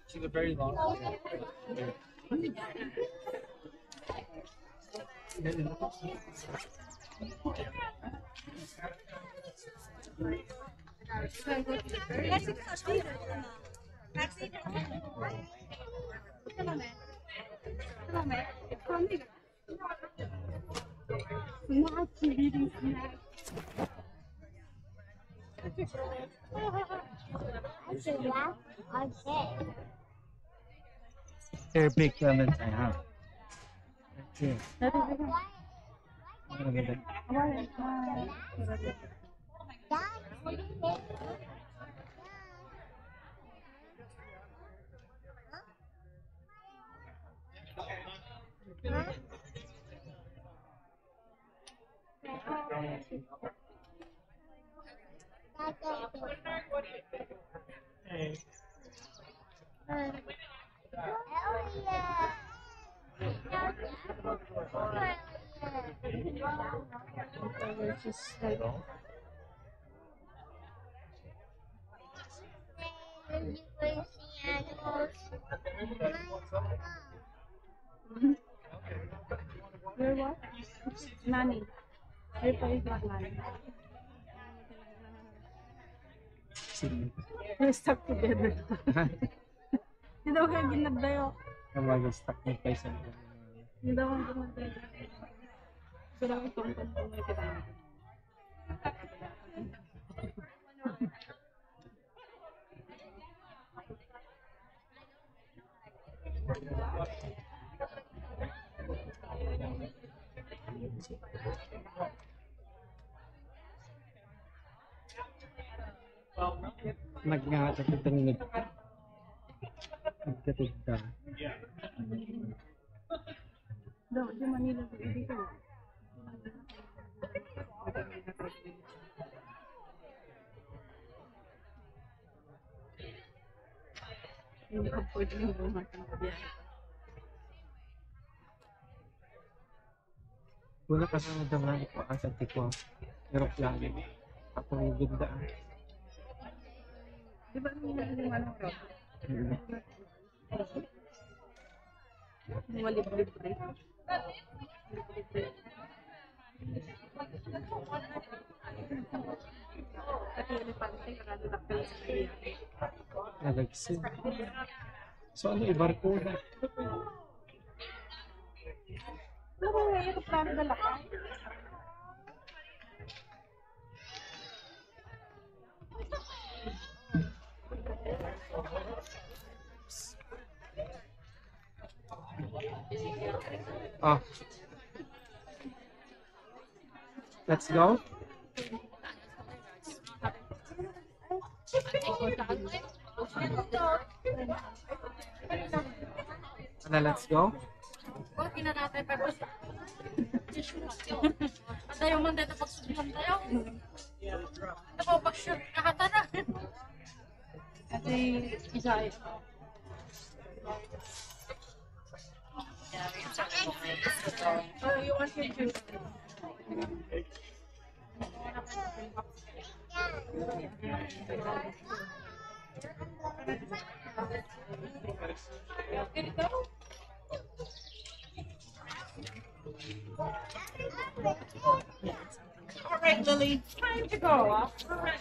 She's a very long. They're big clementine, huh? Okay. Where what? Nani. Where pa is not Nani? We're stuck together. Hindi daw kayo ginagdayo. I'm stuck in place. Hindi daw kayo ginagdayo. So lang itong may kita. Nagkatid daw. Daw, di Manila dito. Hindi ka pwede yung bumatang biyahe. Wala kasama daw nga ito ang sa tipo. Aeroplano. Ako yung ganda. Di ba yung anong road? Yung walib-libre. At yung elefante, nakadulakal sa biyahe. Nalagsin. So ano, ibarko na. Ano ba yung aeroplano na lakay? Oh. Let's go. Let's go. Tayo man dito pagsubukan tayo. Napapag-shoot kahata na. Kasi isa ay you want your juice? All right, Lily, time to go. All right.